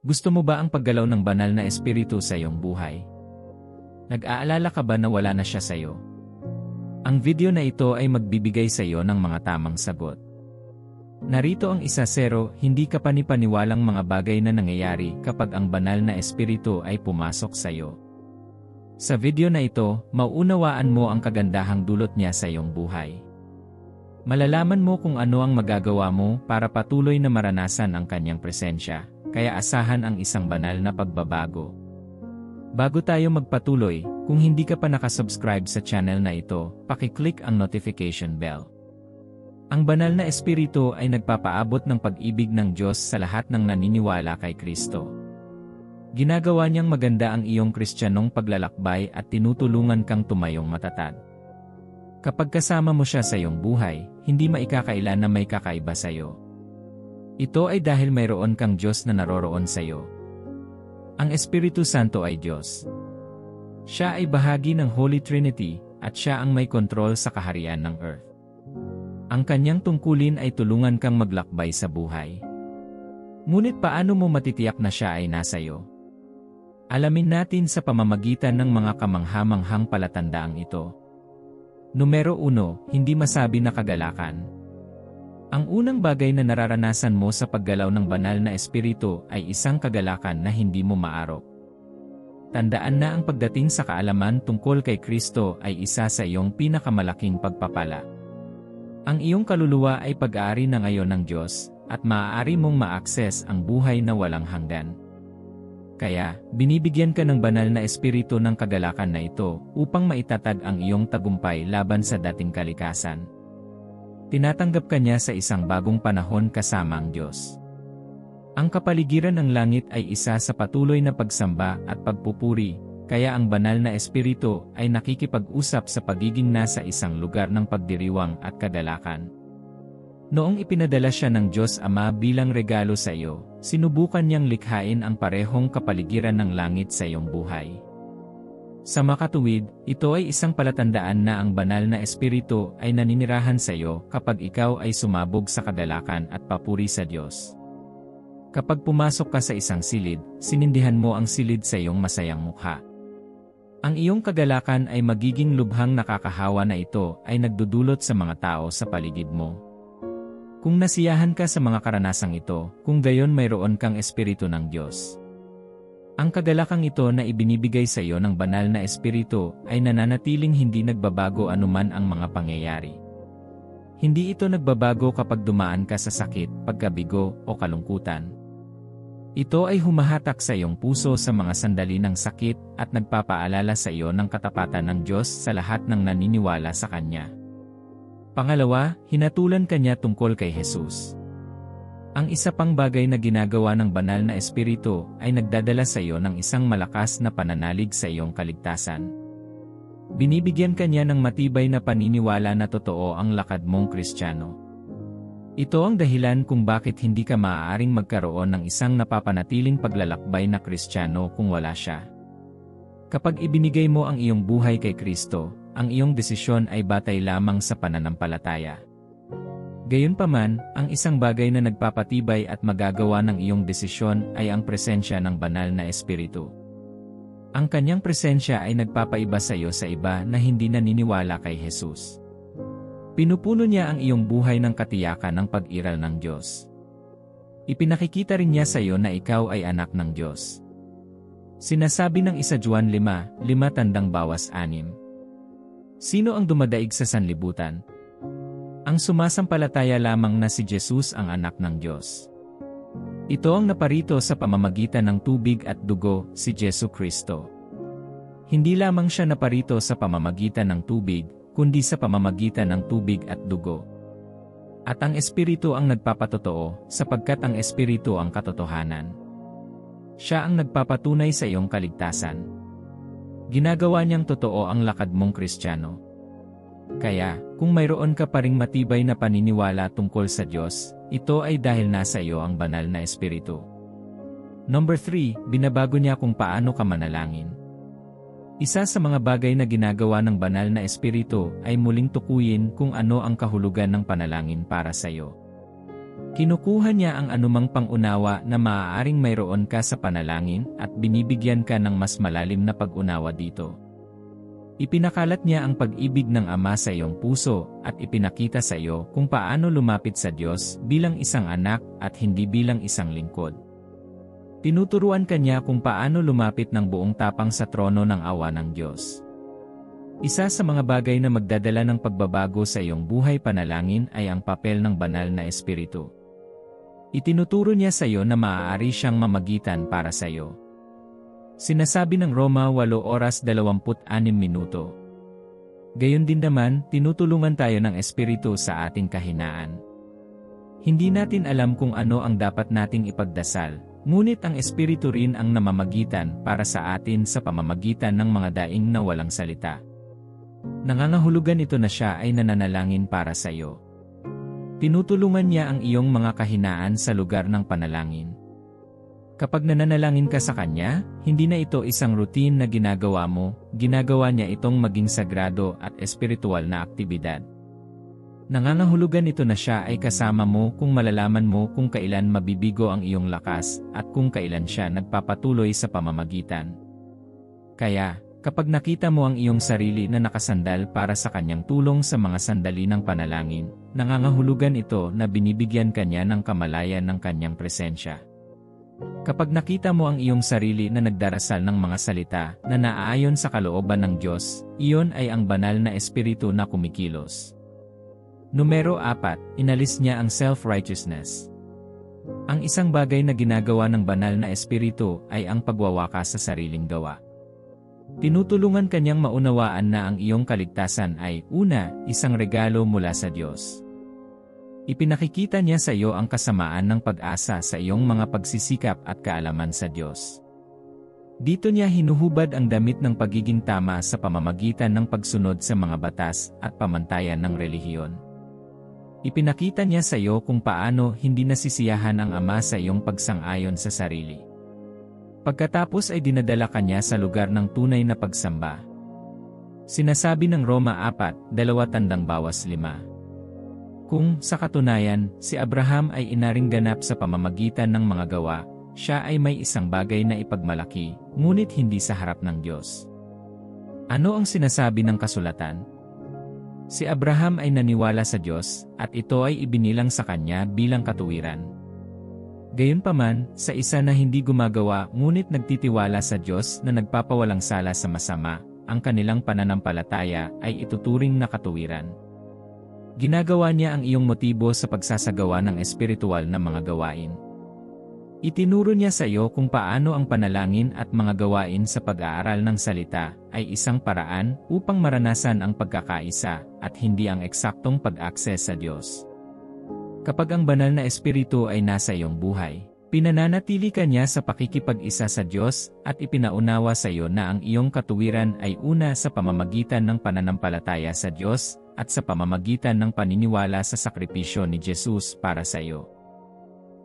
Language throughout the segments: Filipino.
Gusto mo ba ang paggalaw ng banal na espiritu sa iyong buhay? Nag-aalala ka ba na wala na siya sa iyo? Ang video na ito ay magbibigay sa iyo ng mga tamang sagot. Narito ang 1-0, hindi ka panipaniwalang mga bagay na nangyayari kapag ang banal na espiritu ay pumasok sa iyo. Sa video na ito, mauunawaan mo ang kagandahang dulot niya sa iyong buhay. Malalaman mo kung ano ang magagawa mo para patuloy na maranasan ang kanyang presensya, kaya asahan ang isang banal na pagbabago. Bago tayo magpatuloy, kung hindi ka pa nakasubscribe sa channel na ito, paki-click ang notification bell. Ang banal na espiritu ay nagpapaabot ng pag-ibig ng Diyos sa lahat ng naniniwala kay Kristo. Ginagawa niyang maganda ang iyong Kristiyanong paglalakbay at tinutulungan kang tumayong matatag. Kapag kasama mo siya sa iyong buhay, hindi maikakailan na may kakaiba sa iyo. Ito ay dahil mayroon kang Diyos na naroroon sa iyo. Ang Espiritu Santo ay Diyos. Siya ay bahagi ng Holy Trinity, at siya ang may kontrol sa kaharian ng Earth. Ang kanyang tungkulin ay tulungan kang maglakbay sa buhay. Ngunit paano mo matitiyak na siya ay nasa iyo? Alamin natin sa pamamagitan ng mga kamangha-manghang palatandaang ito. Numero 1, hindi masabi na kagalakan. Ang unang bagay na nararanasan mo sa paggalaw ng banal na espiritu ay isang kagalakan na hindi mo maarok. Tandaan na ang pagdating sa kaalaman tungkol kay Kristo ay isa sa iyong pinakamalaking pagpapala. Ang iyong kaluluwa ay pag-aari na ngayon ng Diyos, at maaari mong ma-access ang buhay na walang hanggan. Kaya, binibigyan ka ng banal na espiritu ng kagalakan na ito upang maitatag ang iyong tagumpay laban sa dating kalikasan. Tinatanggap ka niya sa isang bagong panahon kasama ang Diyos. Ang kapaligiran ng langit ay isa sa patuloy na pagsamba at pagpupuri, kaya ang banal na espiritu ay nakikipag-usap sa pagiging nasa isang lugar ng pagdiriwang at kagalakan. Noong ipinadala siya ng Diyos Ama bilang regalo sa iyo, sinubukan niyang likhain ang parehong kapaligiran ng langit sa iyong buhay. Sa makatuwid, ito ay isang palatandaan na ang banal na espiritu ay naninirahan sa iyo kapag ikaw ay sumabog sa kagalakan at papuri sa Diyos. Kapag pumasok ka sa isang silid, sinindihan mo ang silid sa iyong masayang mukha. Ang iyong kagalakan ay magiging lubhang nakakahawa na ito ay nagdudulot sa mga tao sa paligid mo. Kung nasiyahan ka sa mga karanasang ito, kung gayon mayroon kang espiritu ng Diyos. Ang kagalakang ito na ibinibigay sa iyo ng banal na espiritu ay nananatiling hindi nagbabago anuman ang mga pangyayari. Hindi ito nagbabago kapag dumaan ka sa sakit, pagkabigo, o kalungkutan. Ito ay humahatak sa iyong puso sa mga sandali ng sakit at nagpapaalala sa iyo ng katapatan ng Diyos sa lahat ng naniniwala sa Kanya. Pangalawa, hinatulan ka niya tungkol kay Jesus. Ang isa pang bagay na ginagawa ng banal na espiritu ay nagdadala sa iyo ng isang malakas na pananalig sa iyong kaligtasan. Binibigyan ka niya ng matibay na paniniwala na totoo ang lakad mong Kristiyano. Ito ang dahilan kung bakit hindi ka maaaring magkaroon ng isang napapanatiling paglalakbay na Kristiyano kung wala siya. Kapag ibinigay mo ang iyong buhay kay Kristo, ang iyong desisyon ay batay lamang sa pananampalataya. Gayunpaman, ang isang bagay na nagpapatibay at magagawa ng iyong desisyon ay ang presensya ng banal na espiritu. Ang kanyang presensya ay nagpapaiba sa iyo sa iba na hindi naniniwala kay Jesus. Pinupuno niya ang iyong buhay ng katiyakan ng pag-iral ng Diyos. Ipinakikita rin niya sa iyo na ikaw ay anak ng Diyos. Sinasabi ng 1 Juan 5:6. Sino ang dumadaig sa sanlibutan? Ang sumasampalataya lamang na si Jesus ang anak ng Diyos. Ito ang naparito sa pamamagitan ng tubig at dugo, si Jesu Kristo. Hindi lamang siya naparito sa pamamagitan ng tubig, kundi sa pamamagitan ng tubig at dugo. At ang Espiritu ang nagpapatotoo, sapagkat ang Espiritu ang katotohanan. Siya ang nagpapatunay sa iyong kaligtasan. Ginagawa niyang totoo ang lakad mong Kristiyano. Kaya, kung mayroon ka pa ring matibay na paniniwala tungkol sa Diyos, ito ay dahil nasa iyo ang banal na espiritu. Number 3, binabago niya kung paano ka manalangin. Isa sa mga bagay na ginagawa ng banal na espiritu ay muling tukuyin kung ano ang kahulugan ng panalangin para sa iyo. Kinukuha niya ang anumang pangunawa na maaaring mayroon ka sa panalangin at binibigyan ka ng mas malalim na pag-unawa dito. Ipinakalat niya ang pag-ibig ng Ama sa iyong puso at ipinakita sa iyo kung paano lumapit sa Diyos bilang isang anak at hindi bilang isang lingkod. Tinuturuan ka niya kung paano lumapit ng buong tapang sa trono ng awa ng Diyos. Isa sa mga bagay na magdadala ng pagbabago sa iyong buhay panalangin ay ang papel ng banal na espiritu. Itinuturo niya sa iyo na maaari siyang mamagitan para sa iyo. Sinasabi ng Roma 8:26. Gayon din naman, tinutulungan tayo ng Espiritu sa ating kahinaan. Hindi natin alam kung ano ang dapat nating ipagdasal, ngunit ang Espiritu rin ang namamagitan para sa atin sa pamamagitan ng mga daing na walang salita. Nangangahulugan ito na siya ay nananalangin para sa iyo. Tinutulungan niya ang iyong mga kahinaan sa lugar ng panalangin. Kapag nananalangin ka sa Kanya, hindi na ito isang routine na ginagawa mo, ginagawa niya itong maging sagrado at espiritual na aktibidad. Nangangahulugan ito na siya ay kasama mo kung malalaman mo kung kailan mabibigo ang iyong lakas at kung kailan siya nagpapatuloy sa pamamagitan. Kaya, kapag nakita mo ang iyong sarili na nakasandal para sa Kanyang tulong sa mga sandali ng panalangin, nangangahulugan ito na binibigyan ka niya ng kamalayan ng Kanyang presensya. Kapag nakita mo ang iyong sarili na nagdarasal ng mga salita na naaayon sa kalooban ng Diyos, iyon ay ang banal na espiritu na kumikilos. Numero 4, inalis niya ang self-righteousness. Ang isang bagay na ginagawa ng banal na espiritu ay ang pagwawakas sa sariling gawa. Tinutulungan kanyang maunawaan na ang iyong kaligtasan ay, una, isang regalo mula sa Diyos. Ipinakikita niya sa iyo ang kasamaan ng pag-asa sa iyong mga pagsisikap at kaalaman sa Diyos. Dito niya hinuhubad ang damit ng pagiging tama sa pamamagitan ng pagsunod sa mga batas at pamantayan ng relihiyon. Ipinakita niya sa iyo kung paano hindi nasisiyahan ang Ama sa iyong pagsang-ayon sa sarili. Pagkatapos ay dinadala kanya sa lugar ng tunay na pagsamba. Sinasabi ng Roma 4:2-5. Kung, sa katunayan, si Abraham ay inaring ganap sa pamamagitan ng mga gawa, siya ay may isang bagay na ipagmalaki, ngunit hindi sa harap ng Diyos. Ano ang sinasabi ng kasulatan? Si Abraham ay naniwala sa Diyos, at ito ay ibinilang sa kanya bilang katuwiran. Gayunpaman, sa isa na hindi gumagawa ngunit nagtitiwala sa Diyos na nagpapawalang sala sa masama, ang kanilang pananampalataya ay ituturing na katuwiran. Ginagawa niya ang iyong motibo sa pagsasagawa ng espiritual na mga gawain. Itinuro niya sa iyo kung paano ang panalangin at mga gawain sa pag-aaral ng salita ay isang paraan upang maranasan ang pagkakaisa at hindi ang eksaktong pag-access sa Diyos. Kapag ang banal na espiritu ay nasa iyong buhay, pinananatili ka niya sa pakikipag-isa sa Diyos at ipinaunawa sa iyo na ang iyong katuwiran ay una sa pamamagitan ng pananampalataya sa Diyos at sa pamamagitan ng paniniwala sa sakripisyo ni Jesus para sa iyo.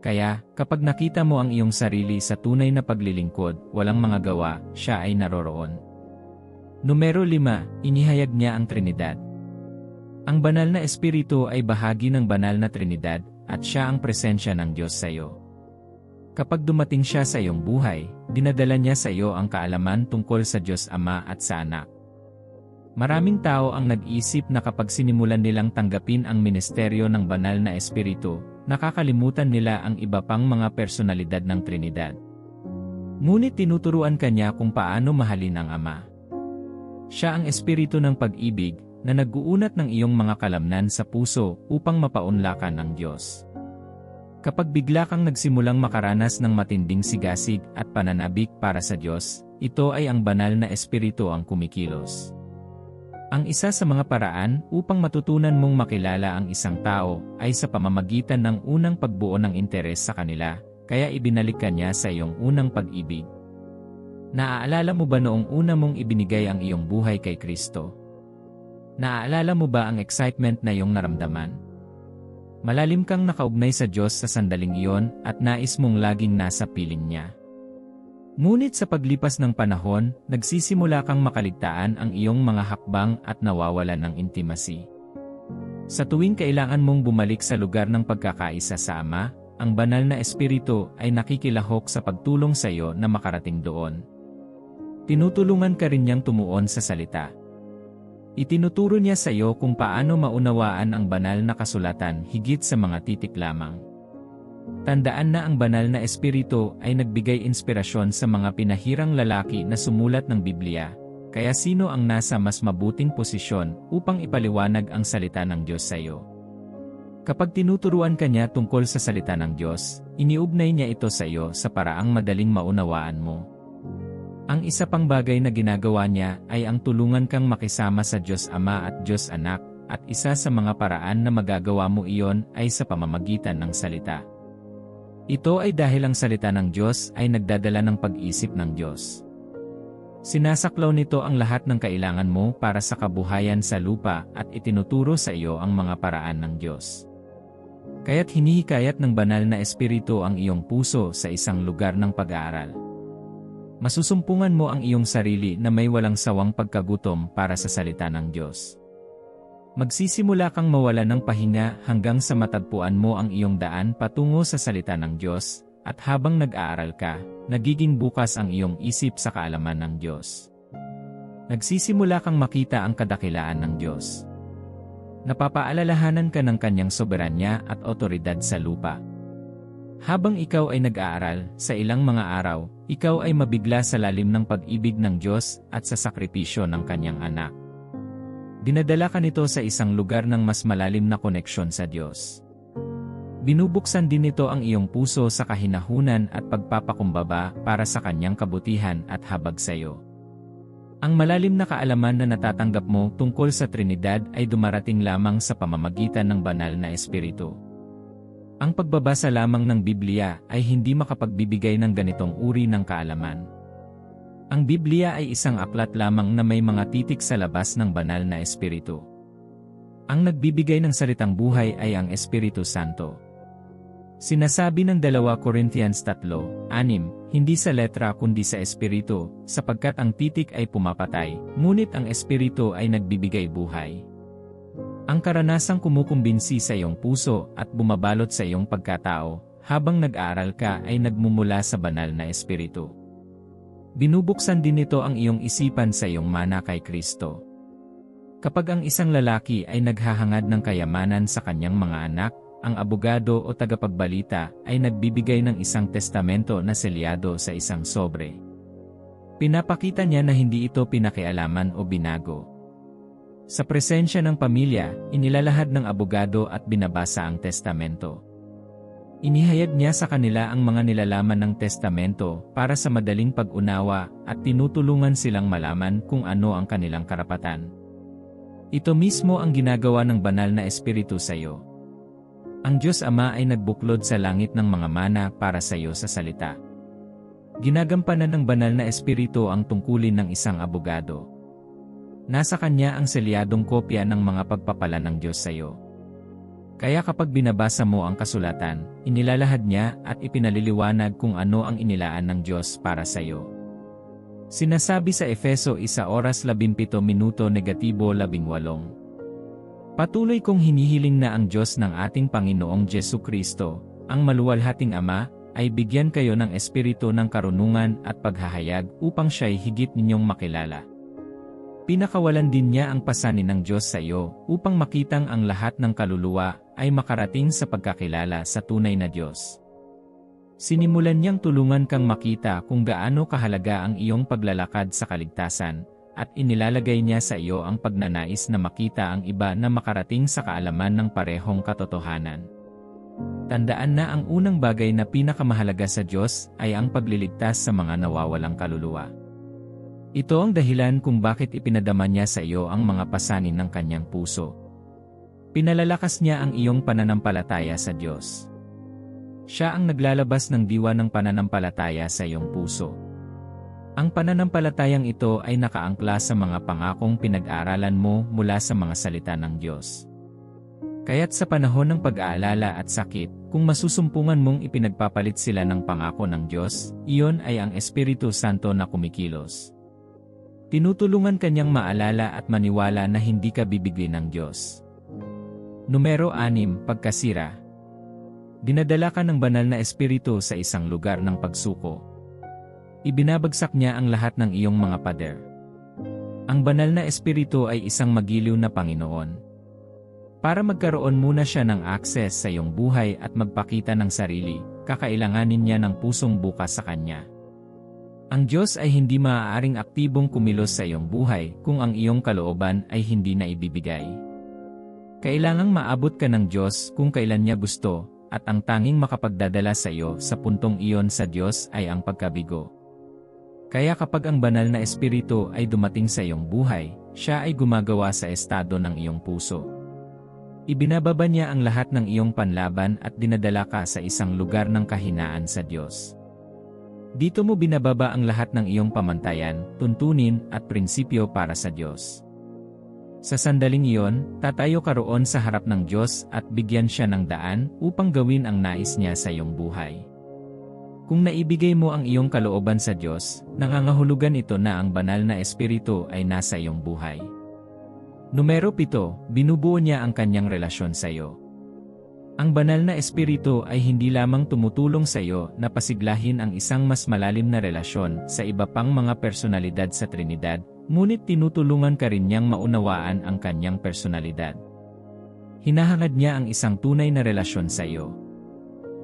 Kaya, kapag nakita mo ang iyong sarili sa tunay na paglilingkod, walang mga gawa, siya ay naroroon. Numero 5, inihayag niya ang Trinidad. Ang banal na espiritu ay bahagi ng banal na Trinidad, at siya ang presensya ng Diyos sa iyo. Kapag dumating siya sa iyong buhay, dinadala niya sa iyo ang kaalaman tungkol sa Diyos Ama at sa Anak. Maraming tao ang nag-isip na kapag sinimulan nilang tanggapin ang ministeryo ng banal na espiritu, nakakalimutan nila ang iba pang mga personalidad ng Trinidad. Ngunit tinuturuan kanya kung paano mahalin ang Ama. Siya ang espiritu ng pag-ibig na nag-uunat ng iyong mga kalamnan sa puso upang mapaunlakan ang Diyos. Kapag bigla kang nagsimulang makaranas ng matinding sigasig at pananabik para sa Diyos, ito ay ang banal na espiritu ang kumikilos. Ang isa sa mga paraan upang matutunan mong makilala ang isang tao ay sa pamamagitan ng unang pagbuo ng interes sa kanila, kaya ibinalik ka niya sa iyong unang pag-ibig. Naaalala mo ba noong una mong ibinigay ang iyong buhay kay Kristo? Naaalala mo ba ang excitement na iyong naramdaman? Malalim kang nakaugnay sa Diyos sa sandaling iyon at nais mong laging nasa piling niya. Ngunit sa paglipas ng panahon, nagsisimula kang makaligtaan ang iyong mga hakbang at nawawalan ng intimacy. Sa tuwing kailangan mong bumalik sa lugar ng pagkakaisa sa Ama, ang banal na Espiritu ay nakikilahok sa pagtulong sa iyo na makarating doon. Tinutulungan ka rin niyang tumuon sa salita. Itinuturo niya sa iyo kung paano maunawaan ang banal na kasulatan higit sa mga titik lamang. Tandaan na ang banal na Espiritu ay nagbigay inspirasyon sa mga pinahirang lalaki na sumulat ng Biblia, kaya sino ang nasa mas mabuting posisyon upang ipaliwanag ang salita ng Diyos sa iyo? Kapag tinuturuan ka niya tungkol sa salita ng Diyos, iniugnay niya ito sa iyo sa paraang madaling maunawaan mo. Ang isa pang bagay na ginagawa niya ay ang tulungan kang makisama sa Diyos Ama at Diyos Anak, at isa sa mga paraan na magagawa mo iyon ay sa pamamagitan ng salita. Ito ay dahil ang salita ng Diyos ay nagdadala ng pag-isip ng Diyos. Sinasaklaw nito ang lahat ng kailangan mo para sa kabuhayan sa lupa at itinuturo sa iyo ang mga paraan ng Diyos. Kaya't hinihikayat ng banal na Espiritu ang iyong puso sa isang lugar ng pag-aaral. Masusumpungan mo ang iyong sarili na may walang sawang pagkagutom para sa salita ng Diyos. Magsisimula kang mawala ng pahinga hanggang sa matagpuan mo ang iyong daan patungo sa salita ng Diyos, at habang nag-aaral ka, nagiging bukas ang iyong isip sa kaalaman ng Diyos. Nagsisimula kang makita ang kadakilaan ng Diyos. Napapaalalahanan ka ng kanyang soberanya at otoridad sa lupa. Habang ikaw ay nag-aaral, sa ilang mga araw, ikaw ay mabigla sa lalim ng pag-ibig ng Diyos at sa sakripisyo ng kanyang anak. Dinadala ka nito sa isang lugar ng mas malalim na koneksyon sa Diyos. Binubuksan din nito ang iyong puso sa kahinahunan at pagpapakumbaba para sa kanyang kabutihan at habag sa iyo. Ang malalim na kaalaman na natatanggap mo tungkol sa Trinidad ay dumarating lamang sa pamamagitan ng banal na Espiritu. Ang pagbabasa lamang ng Biblia ay hindi makapagbibigay ng ganitong uri ng kaalaman. Ang Biblia ay isang aklat lamang na may mga titik sa labas ng banal na Espiritu. Ang nagbibigay ng salitang buhay ay ang Espiritu Santo. Sinasabi ng 2 Corinthians 3:6, hindi sa letra kundi sa Espiritu, sapagkat ang titik ay pumapatay, ngunit ang Espiritu ay nagbibigay buhay. Ang karanasang kumukumbinsi sa iyong puso at bumabalot sa iyong pagkatao, habang nag-aaral ka ay nagmumula sa banal na Espiritu. Binubuksan din nito ang iyong isipan sa iyong mana kay Kristo. Kapag ang isang lalaki ay naghahangad ng kayamanan sa kanyang mga anak, ang abogado o tagapagbalita ay nagbibigay ng isang testamento na selyado sa isang sobre. Pinapakita niya na hindi ito pinakialaman o binago. Sa presensya ng pamilya, inilalahad ng abogado at binabasa ang testamento. Inihayag niya sa kanila ang mga nilalaman ng testamento para sa madaling pag-unawa at tinutulungan silang malaman kung ano ang kanilang karapatan. Ito mismo ang ginagawa ng banal na Espiritu sa iyo. Ang Diyos Ama ay nagbuklod sa langit ng mga mana para sa iyo sa salita. Ginagampanan ng banal na Espiritu ang tungkulin ng isang abogado. Nasa kanya ang selyadong kopya ng mga pagpapala ng Diyos sa iyo. Kaya kapag binabasa mo ang kasulatan, inilalahad niya at ipinaliliwanag kung ano ang inilaan ng Diyos para sa iyo. Sinasabi sa Efeso 1:17-18. Patuloy kong hinihiling na ang Diyos ng ating Panginoong Jesucristo, ang maluwalhating Ama, ay bigyan kayo ng espiritu ng karunungan at paghahayag upang siya'y higit ninyong makilala. Pinakawalan din niya ang pasanin ng Diyos sa iyo upang makitang ang lahat ng kaluluwa ay makarating sa pagkakilala sa tunay na Diyos. Sinimulan niyang tulungan kang makita kung gaano kahalaga ang iyong paglalakad sa kaligtasan, at inilalagay niya sa iyo ang pagnanais na makita ang iba na makarating sa kaalaman ng parehong katotohanan. Tandaan na ang unang bagay na pinakamahalaga sa Diyos ay ang pagliligtas sa mga nawawalang kaluluwa. Ito ang dahilan kung bakit ipinadama niya sa iyo ang mga pasanin ng kanyang puso. Pinalalakas niya ang iyong pananampalataya sa Diyos. Siya ang naglalabas ng diwa ng pananampalataya sa iyong puso. Ang pananampalatayang ito ay nakaangkla sa mga pangakong pinag-aaralan mo mula sa mga salita ng Diyos. Kaya't sa panahon ng pag-aalala at sakit, kung masusumpungan mong ipinagpapalit sila ng pangako ng Diyos, iyon ay ang Espiritu Santo na kumikilos. Tinutulungan kanyang maalala at maniwala na hindi ka bibigli ng Diyos. Numero 6, pagkasira. Dinadala ka ng banal na espiritu sa isang lugar ng pagsuko. Ibinabagsak niya ang lahat ng iyong mga pader. Ang banal na espiritu ay isang magiliw na Panginoon. Para magkaroon muna siya ng access sa iyong buhay at magpakita ng sarili, kakailanganin niya ng pusong bukas sa Kanya. Ang Diyos ay hindi maaaring aktibong kumilos sa iyong buhay kung ang iyong kalooban ay hindi na ibibigay. Kailangang maabot ka ng Diyos kung kailan niya gusto, at ang tanging makapagdadala sa iyo sa puntong iyon sa Diyos ay ang pagkabigo. Kaya kapag ang banal na espiritu ay dumating sa iyong buhay, siya ay gumagawa sa estado ng iyong puso. Ibinababa niya ang lahat ng iyong panlaban at dinadala ka sa isang lugar ng kahinaan sa Diyos. Dito mo binababa ang lahat ng iyong pamantayan, tuntunin at prinsipyo para sa Diyos. Sa sandaling iyon, tatayo ka roon sa harap ng Diyos at bigyan siya ng daan upang gawin ang nais niya sa iyong buhay. Kung naibigay mo ang iyong kalooban sa Diyos, nangangahulugan ito na ang banal na espiritu ay nasa iyong buhay. Numero 7, binubuo niya ang kanyang relasyon sa iyo. Ang banal na espiritu ay hindi lamang tumutulong sa iyo na pasiglahin ang isang mas malalim na relasyon sa iba pang mga personalidad sa Trinidad, ngunit tinutulungan ka rin niyang maunawaan ang kanyang personalidad. Hinahangad niya ang isang tunay na relasyon sa iyo.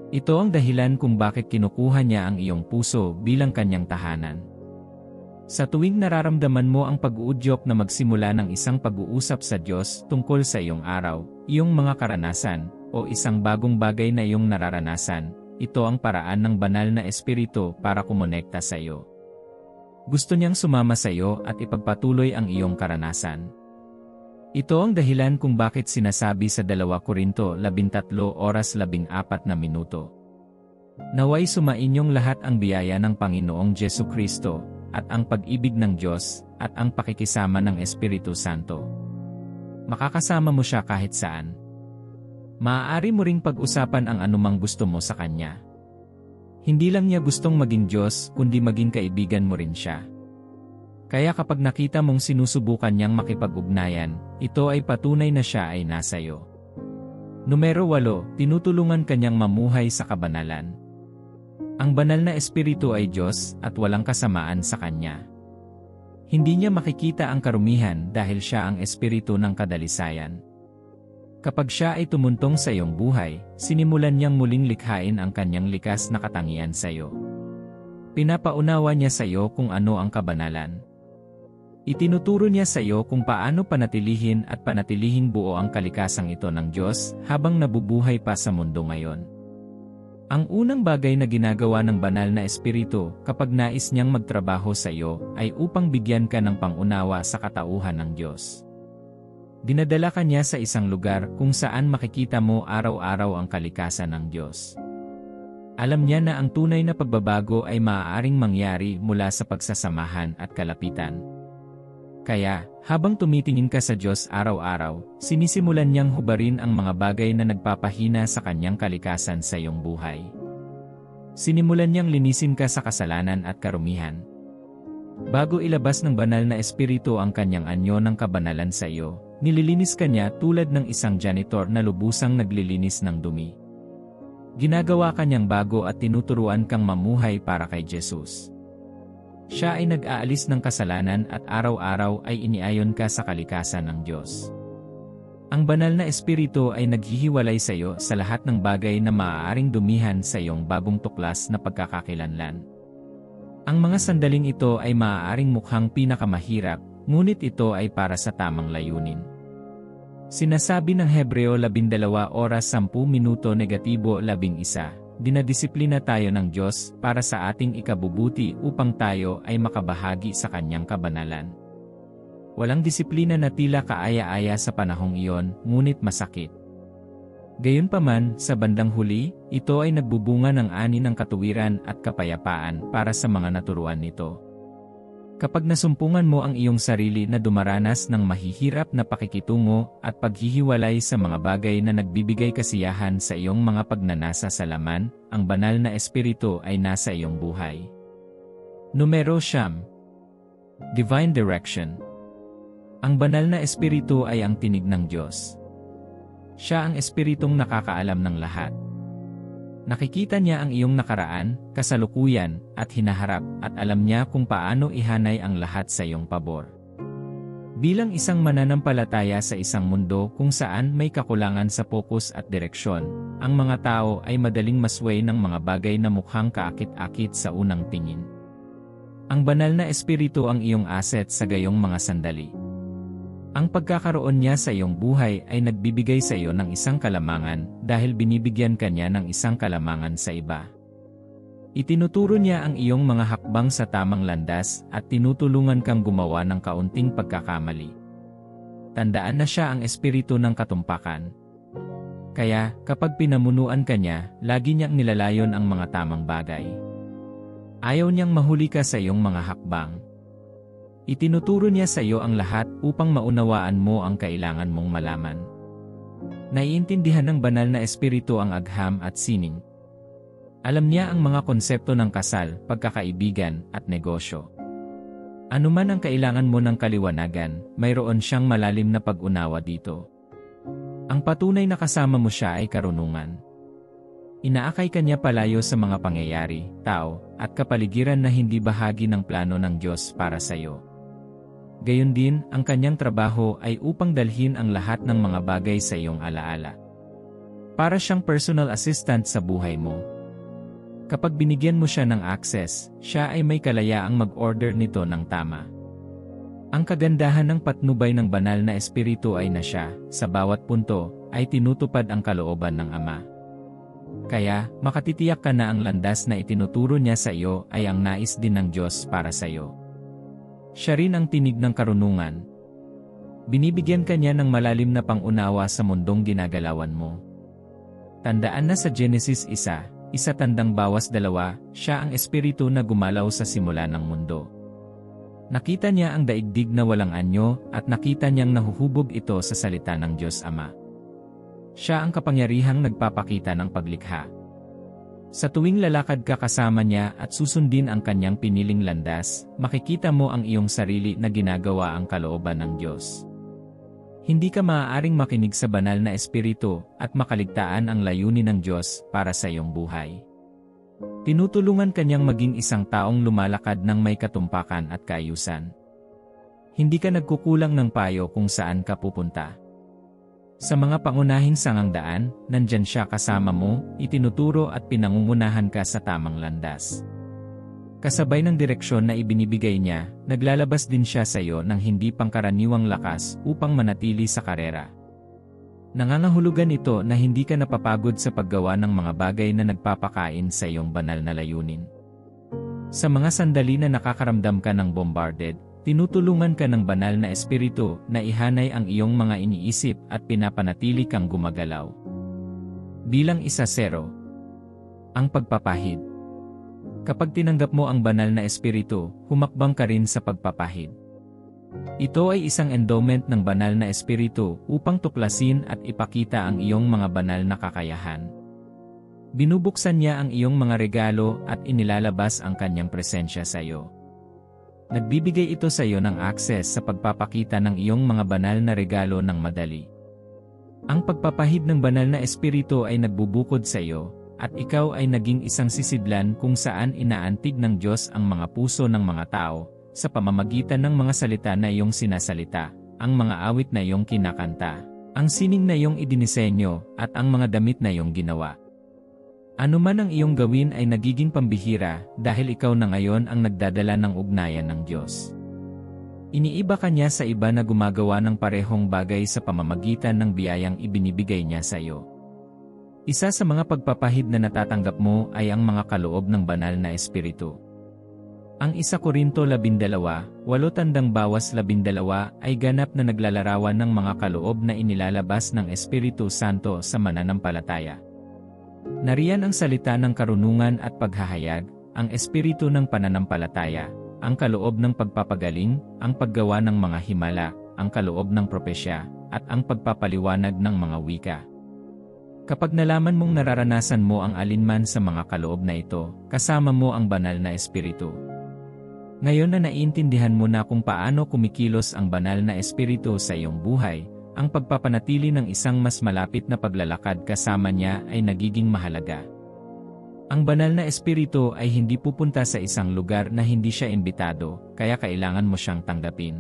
Ito ang dahilan kung bakit kinukuha niya ang iyong puso bilang kanyang tahanan. Sa tuwing nararamdaman mo ang pag-uudyok na magsimula ng isang pag-uusap sa Diyos tungkol sa iyong araw, iyong mga karanasan, o isang bagong bagay na iyong nararanasan, ito ang paraan ng banal na espiritu para kumonekta sa iyo. Gusto niyang sumama sa iyo at ipagpatuloy ang iyong karanasan. Ito ang dahilan kung bakit sinasabi sa 2 Korinto 13:14 Naway sumainyong lahat ang biyaya ng Panginoong Jesucristo, at ang pag-ibig ng Diyos, at ang pakikisama ng Espiritu Santo. Makakasama mo siya kahit saan. Maaari mo ring pag-usapan ang anumang gusto mo sa Kanya. Hindi lang niya gustong maging Diyos, kundi maging kaibigan mo rin siya. Kaya kapag nakita mong sinusubukan niyang makipag-ugnayan, ito ay patunay na siya ay nasa iyo. Numero 8, tinutulungan kanyang mamuhay sa kabanalan. Ang banal na espiritu ay Diyos at walang kasamaan sa Kanya. Hindi niya makikita ang karumihan dahil siya ang espiritu ng kadalisayan. Kapag siya ay tumuntong sa iyong buhay, sinimulan niyang muling likhain ang kanyang likas na katangian sa iyo. Pinapaunawa niya sa iyo kung ano ang kabanalan. Itinuturo niya sa iyo kung paano panatilihin at panatilihing buo ang kalikasang ito ng Diyos habang nabubuhay pa sa mundo ngayon. Ang unang bagay na ginagawa ng banal na espiritu kapag nais niyang magtrabaho sa iyo ay upang bigyan ka ng pangunawa sa katauhan ng Diyos. Dinadala ka niya sa isang lugar kung saan makikita mo araw-araw ang kalikasan ng Diyos. Alam niya na ang tunay na pagbabago ay maaaring mangyari mula sa pagsasamahan at kalapitan. Kaya, habang tumitingin ka sa Diyos araw-araw, sinisimulan niyang hubarin ang mga bagay na nagpapahina sa kanyang kalikasan sa iyong buhay. Sinimulan niyang linisin ka sa kasalanan at karumihan. Bago ilabas ng banal na espiritu ang kanyang anyo ng kabanalan sa iyo, nililinis ka niya tulad ng isang janitor na lubusang naglilinis ng dumi. Ginagawa ka niyang bago at tinuturuan kang mamuhay para kay Jesus. Siya ay nag-aalis ng kasalanan at araw-araw ay iniayon ka sa kalikasan ng Diyos. Ang banal na espiritu ay naghihiwalay sa iyo sa lahat ng bagay na maaaring dumihan sa iyong bagong tuklas na pagkakakilanlan. Ang mga sandaling ito ay maaaring mukhang pinakamahirap, ngunit ito ay para sa tamang layunin. Sinasabi ng Hebreo 12:10-11, dinadisiplina tayo ng Diyos para sa ating ikabubuti upang tayo ay makabahagi sa Kanyang kabanalan. Walang disiplina na tila kaaya-aya sa panahong iyon, ngunit masakit. Gayunpaman, sa bandang huli, ito ay nagbubunga ng ani ng katuwiran at kapayapaan para sa mga naturuan nito. Kapag nasumpungan mo ang iyong sarili na dumaranas ng mahihirap na pakikitungo at paghihiwalay sa mga bagay na nagbibigay kasiyahan sa iyong mga pagnanasa sa laman, ang banal na espiritu ay nasa iyong buhay. Numero 9. Divine Direction. Ang banal na espiritu ay ang tinig ng Diyos. Siya ang espiritong nakakaalam ng lahat. Nakikita niya ang iyong nakaraan, kasalukuyan, at hinaharap, at alam niya kung paano ihanay ang lahat sa iyong pabor. Bilang isang mananampalataya sa isang mundo kung saan may kakulangan sa pokus at direksyon, ang mga tao ay madaling masway ng mga bagay na mukhang kaakit-akit sa unang tingin. Ang banal na espiritu ang iyong asset sa gayong mga sandali. Ang pagkakaroon niya sa iyong buhay ay nagbibigay sa iyo ng isang kalamangan dahil binibigyan ka niya ng isang kalamangan sa iba. Itinuturo niya ang iyong mga hakbang sa tamang landas at tinutulungan kang gumawa ng kaunting pagkakamali. Tandaan na siya ang espiritu ng katumpakan. Kaya, kapag pinamunuan ka niya, lagi niyang nilalayon ang mga tamang bagay. Ayaw niyang mahuli ka sa iyong mga hakbang. Itinuturo niya sa iyo ang lahat upang maunawaan mo ang kailangan mong malaman. Naiintindihan ng banal na espiritu ang agham at sining. Alam niya ang mga konsepto ng kasal, pagkakaibigan, at negosyo. Anuman ang kailangan mo ng kaliwanagan, mayroon siyang malalim na pag-unawa dito. Ang patunay na kasama mo siya ay karunungan. Inaakay ka niya palayo sa mga pangyayari, tao, at kapaligiran na hindi bahagi ng plano ng Diyos para sa iyo. Gayon din, ang kanyang trabaho ay upang dalhin ang lahat ng mga bagay sa iyong alaala. Para siyang personal assistant sa buhay mo. Kapag binigyan mo siya ng access, siya ay may kalayaang mag-order nito ng tama. Ang kagandahan ng patnubay ng banal na espiritu ay na siya, sa bawat punto, ay tinutupad ang kalooban ng Ama. Kaya, makatitiyak ka na ang landas na itinuturo niya sa iyo ay ang nais din ng Diyos para sa iyo. Siya rin ang tinig ng karunungan. Binibigyan ka niya ng malalim na pangunawa sa mundong ginagalawan mo. Tandaan na sa Genesis 1, 1:2, siya ang espiritu na gumalaw sa simula ng mundo. Nakita niya ang daigdig na walang anyo at nakita niyang nahuhubog ito sa salita ng Diyos Ama. Siya ang kapangyarihang nagpapakita ng paglikha. Sa tuwing lalakad ka kasama niya at susundin ang kanyang piniling landas, makikita mo ang iyong sarili na ginagawa ang kalooban ng Diyos. Hindi ka maaaring makinig sa banal na espiritu at makaligtaan ang layunin ng Diyos para sa iyong buhay. Tinutulungan kanyang maging isang taong lumalakad ng may katumpakan at kaayusan. Hindi ka nagkukulang ng payo kung saan ka pupunta. Sa mga pangunahing sangangdaan, nandyan siya kasama mo, itinuturo at pinangungunahan ka sa tamang landas. Kasabay ng direksyon na ibinibigay niya, naglalabas din siya sa iyo ng hindi pangkaraniwang lakas upang manatili sa karera. Nangangahulugan ito na hindi ka napapagod sa paggawa ng mga bagay na nagpapakain sa iyong banal na layunin. Sa mga sandali na nakakaramdam ka ng bombarded, tinutulungan ka ng banal na espiritu na ihanay ang iyong mga iniisip at pinapanatili kang gumagalaw. Bilang 1-0. Ang pagpapahid. Kapag tinanggap mo ang banal na espiritu, humakbang ka rin sa pagpapahid. Ito ay isang endowment ng banal na espiritu upang tuklasin at ipakita ang iyong mga banal na kakayahan. Binubuksan niya ang iyong mga regalo at inilalabas ang kanyang presensya sa iyo. Nagbibigay ito sa iyo ng access sa pagpapakita ng iyong mga banal na regalo ng madali. Ang pagpapahid ng banal na espiritu ay nagbubukod sa iyo, at ikaw ay naging isang sisidlan kung saan inaantig ng Diyos ang mga puso ng mga tao, sa pamamagitan ng mga salita na iyong sinasalita, ang mga awit na iyong kinakanta, ang sining na iyong idinisenyo, at ang mga damit na iyong ginawa. Ano man ang iyong gawin ay nagiging pambihira dahil ikaw na ngayon ang nagdadala ng ugnayan ng Diyos. Iniiba ka niya sa iba na gumagawa ng parehong bagay sa pamamagitan ng biyayang ibinibigay niya sa iyo. Isa sa mga pagpapahid na natatanggap mo ay ang mga kaloob ng banal na espiritu. Ang 1 Korinto 12:8-12 ay ganap na naglalarawan ng mga kaloob na inilalabas ng Espiritu Santo sa mananampalataya. Nariyan ang salita ng karunungan at paghahayag, ang espiritu ng pananampalataya, ang kaloob ng pagpapagaling, ang paggawa ng mga himala, ang kaloob ng propesya, at ang pagpapaliwanag ng mga wika. Kapag nalaman mong nararanasan mo ang alinman sa mga kaloob na ito, kasama mo ang banal na espiritu. Ngayon na naiintindihan mo na kung paano kumikilos ang banal na espiritu sa iyong buhay, ang pagpapanatili ng isang mas malapit na paglalakad kasama niya ay nagiging mahalaga. Ang banal na espiritu ay hindi pupunta sa isang lugar na hindi siya imbitado, kaya kailangan mo siyang tanggapin.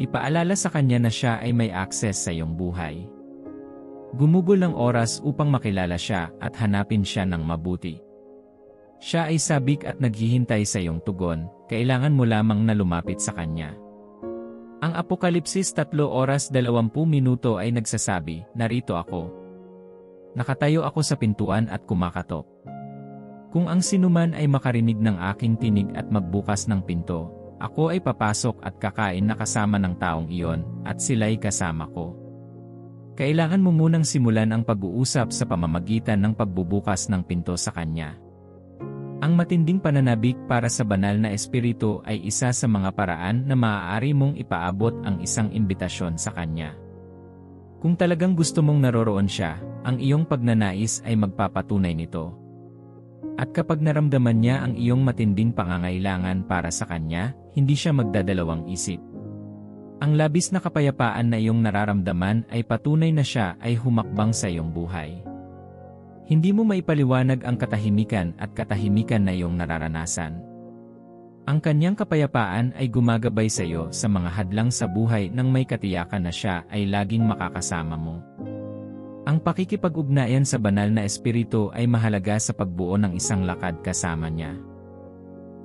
Ipaalala sa kanya na siya ay may access sa iyong buhay. Gumugol ng oras upang makilala siya at hanapin siya ng mabuti. Siya ay sabik at naghihintay sa iyong tugon, kailangan mo lamang na lumapit sa kanya. Ang Apokalipsis 3:20 ay nagsasabi, "Narito ako. Nakatayo ako sa pintuan at kumakatok. Kung ang sinuman ay makarinig ng aking tinig at magbukas ng pinto, ako ay papasok at kakain na kasama ng taong iyon, at sila'y kasama ko." Kailangan mo munang simulan ang pag-uusap sa pamamagitan ng pagbubukas ng pinto sa kanya. Ang matinding pananabik para sa banal na espiritu ay isa sa mga paraan na maaari mong ipaabot ang isang imbitasyon sa kanya. Kung talagang gusto mong naroroon siya, ang iyong pagnanais ay magpapatunay nito. At kapag naramdaman niya ang iyong matinding pangangailangan para sa kanya, hindi siya magdadalawang isip. Ang labis na kapayapaan na iyong nararamdaman ay patunay na siya ay humakbang sa iyong buhay. Hindi mo maipaliwanag ang katahimikan at katahimikan na iyong nararanasan. Ang kanyang kapayapaan ay gumagabay sa iyo sa mga hadlang sa buhay nang may katiyakan na siya ay laging makakasama mo. Ang pakikipag-ugnayan sa banal na espiritu ay mahalaga sa pagbuo ng isang lakad kasama niya.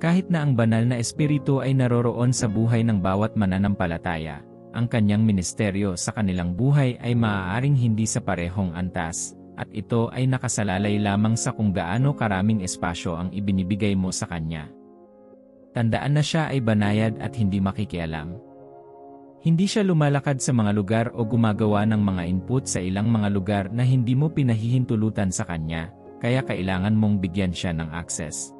Kahit na ang banal na espiritu ay naroroon sa buhay ng bawat mananampalataya, ang kanyang ministeryo sa kanilang buhay ay maaaring hindi sa parehong antas, at ito ay nakasalalay lamang sa kung gaano karaming espasyo ang ibinibigay mo sa kanya. Tandaan na siya ay banayad at hindi makikialam. Hindi siya lumalakad sa mga lugar o gumagawa ng mga input sa ilang mga lugar na hindi mo pinahihintulutan sa kanya, kaya kailangan mong bigyan siya ng access.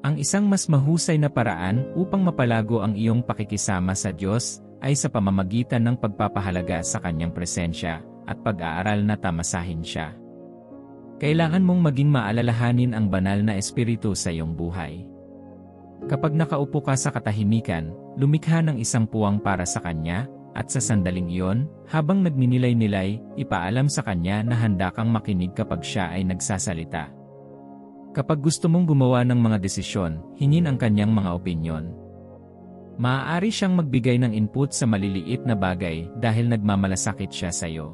Ang isang mas mahusay na paraan upang mapalago ang iyong pakikisama sa Diyos ay sa pamamagitan ng pagpapahalaga sa kanyang presensya at pag-aaral na tamasahin siya. Kailangan mong maging maalalahanin ang banal na espiritu sa iyong buhay. Kapag nakaupo ka sa katahimikan, lumikha ng isang puwang para sa kanya, at sa sandaling iyon, habang nagninilay-nilay, ipaalam sa kanya na handa kang makinig kapag siya ay nagsasalita. Kapag gusto mong gumawa ng mga desisyon, hingin ang kanyang mga opinyon. Maaari siyang magbigay ng input sa maliliit na bagay dahil nagmamalasakit siya sa iyo.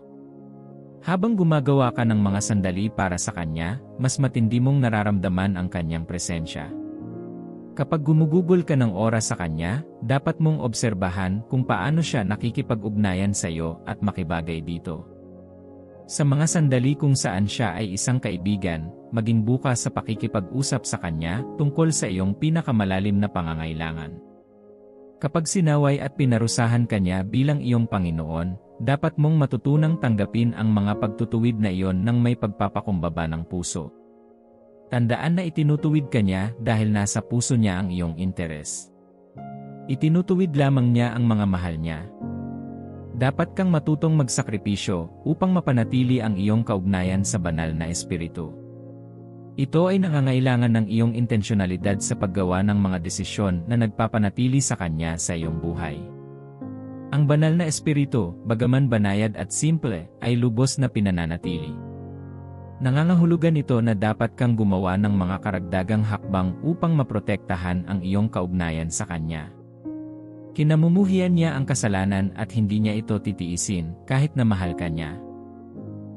Habang gumagawa ka ng mga sandali para sa kanya, mas matindi mong nararamdaman ang kanyang presensya. Kapag gumugugol ka ng oras sa kanya, dapat mong obserbahan kung paano siya nakikipag-ugnayan sa iyo at makibagay dito. Sa mga sandali kung saan siya ay isang kaibigan, maging bukas sa pakikipag-usap sa kanya tungkol sa iyong pinakamalalim na pangangailangan. Kapag sinaway at pinarusahan ka niya bilang iyong Panginoon, dapat mong matutunang tanggapin ang mga pagtutuwid na iyon ng may pagpapakumbaba ng puso. Tandaan na itinutuwid ka niya dahil nasa puso niya ang iyong interes. Itinutuwid lamang niya ang mga mahal niya. Dapat kang matutong magsakripisyo upang mapanatili ang iyong kaugnayan sa banal na espiritu. Ito ay nangangailangan ng iyong intensyonalidad sa paggawa ng mga desisyon na nagpapanatili sa kanya sa iyong buhay. Ang banal na espiritu, bagaman banayad at simple, ay lubos na pinananatili. Nangangahulugan ito na dapat kang gumawa ng mga karagdagang hakbang upang maprotektahan ang iyong kaugnayan sa kanya. Kinamumuhian niya ang kasalanan at hindi niya ito titiisin kahit na mahal ka niya.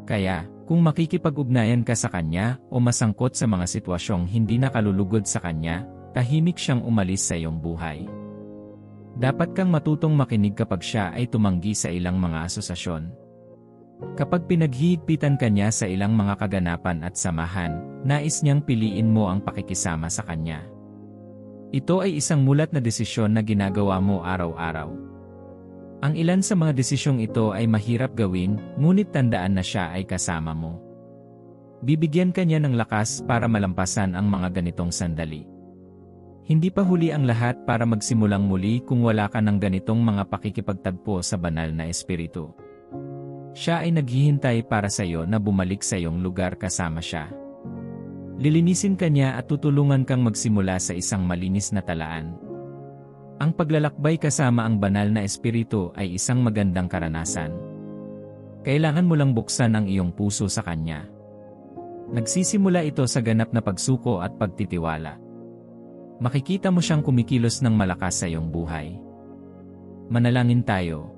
Kaya, kung makikipag-ugnayan ka sa kanya o masangkot sa mga sitwasyong hindi nakalulugod sa kanya, tahimik siyang umalis sa iyong buhay. Dapat kang matutong makinig kapag siya ay tumanggi sa ilang mga asosasyon. Kapag pinaghihigpitan ka niya sa ilang mga kaganapan at samahan, nais niyang piliin mo ang pakikisama sa kanya. Ito ay isang mulat na desisyon na ginagawa mo araw-araw. Ang ilan sa mga desisyong ito ay mahirap gawin, ngunit tandaan na siya ay kasama mo. Bibigyan ka niya ng lakas para malampasan ang mga ganitong sandali. Hindi pa huli ang lahat para magsimulang muli kung wala ka ng ganitong mga pakikipagtagpo sa banal na espiritu. Siya ay naghihintay para sa iyo na bumalik sa iyong lugar kasama siya. Lilinisin ka niya at tutulungan kang magsimula sa isang malinis na talaan. Ang paglalakbay kasama ang banal na espiritu ay isang magandang karanasan. Kailangan mo lang buksan ang iyong puso sa Kanya. Nagsisimula ito sa ganap na pagsuko at pagtitiwala. Makikita mo siyang kumikilos ng malakas sa iyong buhay. Manalangin tayo.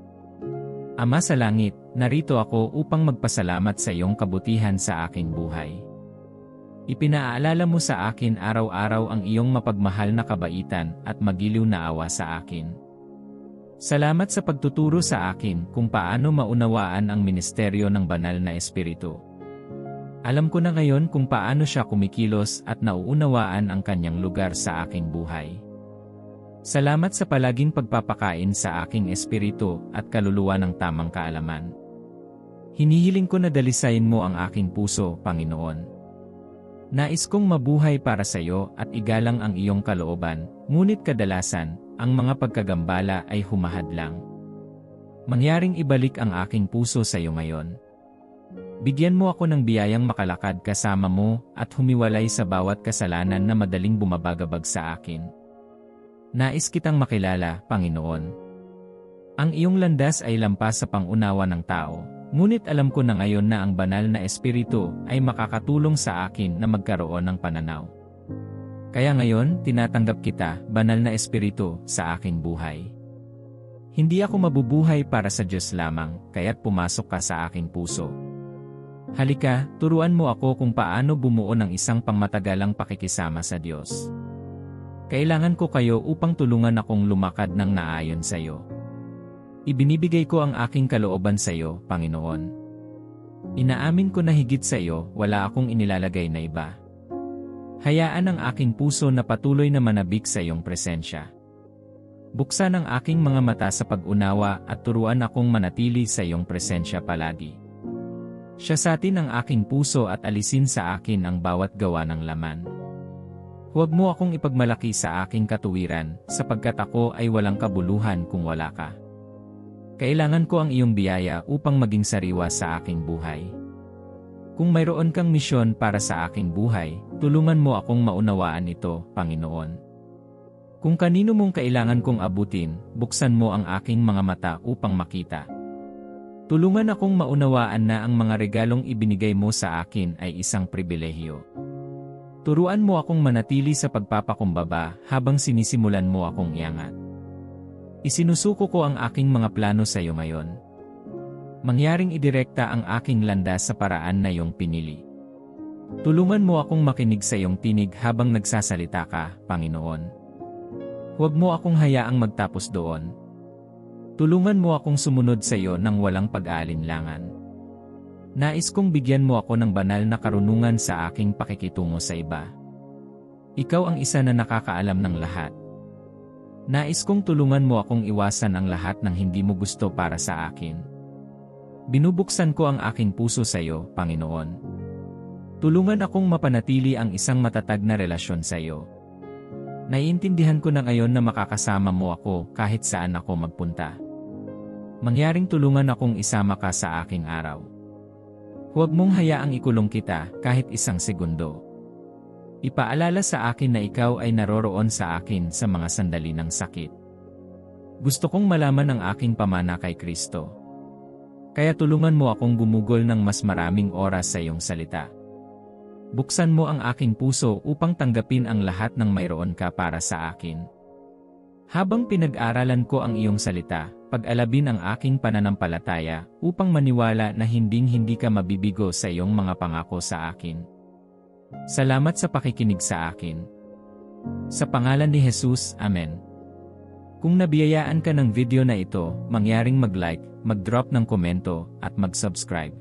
Ama sa langit, narito ako upang magpasalamat sa iyong kabutihan sa aking buhay. Ipinaalala mo sa akin araw-araw ang iyong mapagmahal na kabaitan at magiliw na awa sa akin. Salamat sa pagtuturo sa akin kung paano maunawaan ang ministeryo ng banal na espiritu. Alam ko na ngayon kung paano siya kumikilos at nauunawaan ang kanyang lugar sa aking buhay. Salamat sa palaging pagpapakain sa aking espiritu at kaluluwa ng tamang kaalaman. Hinihiling ko na dalisayin mo ang aking puso, Panginoon. Nais kong mabuhay para sa iyo at igalang ang iyong kalooban, ngunit kadalasan, ang mga pagkagambala ay humahadlang. Mangyaring ibalik ang aking puso sa iyo ngayon. Bigyan mo ako ng biyayang makalakad kasama mo at humiwalay sa bawat kasalanan na madaling bumabagabag sa akin. Nais kitang makilala, Panginoon. Ang iyong landas ay lampas sa pangunawa ng tao, ngunit alam ko na ngayon na ang banal na espiritu ay makakatulong sa akin na magkaroon ng pananaw. Kaya ngayon, tinatanggap kita, banal na espiritu, sa aking buhay. Hindi ako mabubuhay para sa Diyos lamang, kaya't pumasok ka sa aking puso. Halika, turuan mo ako kung paano bumuo ng isang pangmatagalang pakikisama sa Diyos. Kailangan ko kayo upang tulungan akong lumakad ng naayon sa iyo. Ibinibigay ko ang aking kalooban sa iyo, Panginoon. Inaamin ko na higit sa iyo, wala akong inilalagay na iba. Hayaan ang aking puso na patuloy na manabik sa iyong presensya. Buksan ang aking mga mata sa pag-unawa at turuan akong manatili sa iyong presensya palagi. Siyasatin ang aking puso at alisin sa akin ang bawat gawa ng laman. Huwag mo akong ipagmalaki sa aking katuwiran, sapagkat ako ay walang kabuluhan kung wala ka. Kailangan ko ang iyong biyaya upang maging sariwa sa aking buhay. Kung mayroon kang misyon para sa aking buhay, tulungan mo akong maunawaan ito, Panginoon. Kung kanino mong kailangan kong abutin, buksan mo ang aking mga mata upang makita. Tulungan akong maunawaan na ang mga regalong ibinigay mo sa akin ay isang pribilehyo. Turuan mo akong manatili sa pagpapakumbaba habang sinisimulan mo akong iangat. Isinusuko ko ang aking mga plano sa iyo ngayon. Mangyaring idirekta ang aking landas sa paraan na iyong pinili. Tulungan mo akong makinig sa iyong tinig habang nagsasalita ka, Panginoon. Huwag mo akong hayaang magtapos doon. Tulungan mo akong sumunod sa iyo nang walang pag-aalinlangan. Nais kong bigyan mo ako ng banal na karunungan sa aking pakikitungo sa iba. Ikaw ang isa na nakakaalam ng lahat. Nais kong tulungan mo akong iwasan ang lahat ng hindi mo gusto para sa akin. Binubuksan ko ang aking puso sa iyo, Panginoon. Tulungan akong mapanatili ang isang matatag na relasyon sa iyo. Naiintindihan ko na ngayon na makakasama mo ako kahit saan ako magpunta. Mangyaring tulungan akong isama ka sa aking araw. Huwag mong hayaang ikulong kita kahit isang segundo. Ipaalala sa akin na ikaw ay naroroon sa akin sa mga sandali ng sakit. Gusto kong malaman ang aking pamana kay Kristo. Kaya tulungan mo akong gumugol ng mas maraming oras sa iyong salita. Buksan mo ang aking puso upang tanggapin ang lahat ng mayroon ka para sa akin. Habang pinag-aralan ko ang iyong salita, pag-alabin ang aking pananampalataya upang maniwala na hinding-hindi ka mabibigo sa iyong mga pangako sa akin. Salamat sa pakikinig sa akin. Sa pangalan ni Jesus, Amen. Kung nabiyayaan ka ng video na ito, mangyaring mag-like, mag-drop ng komento, at mag-subscribe.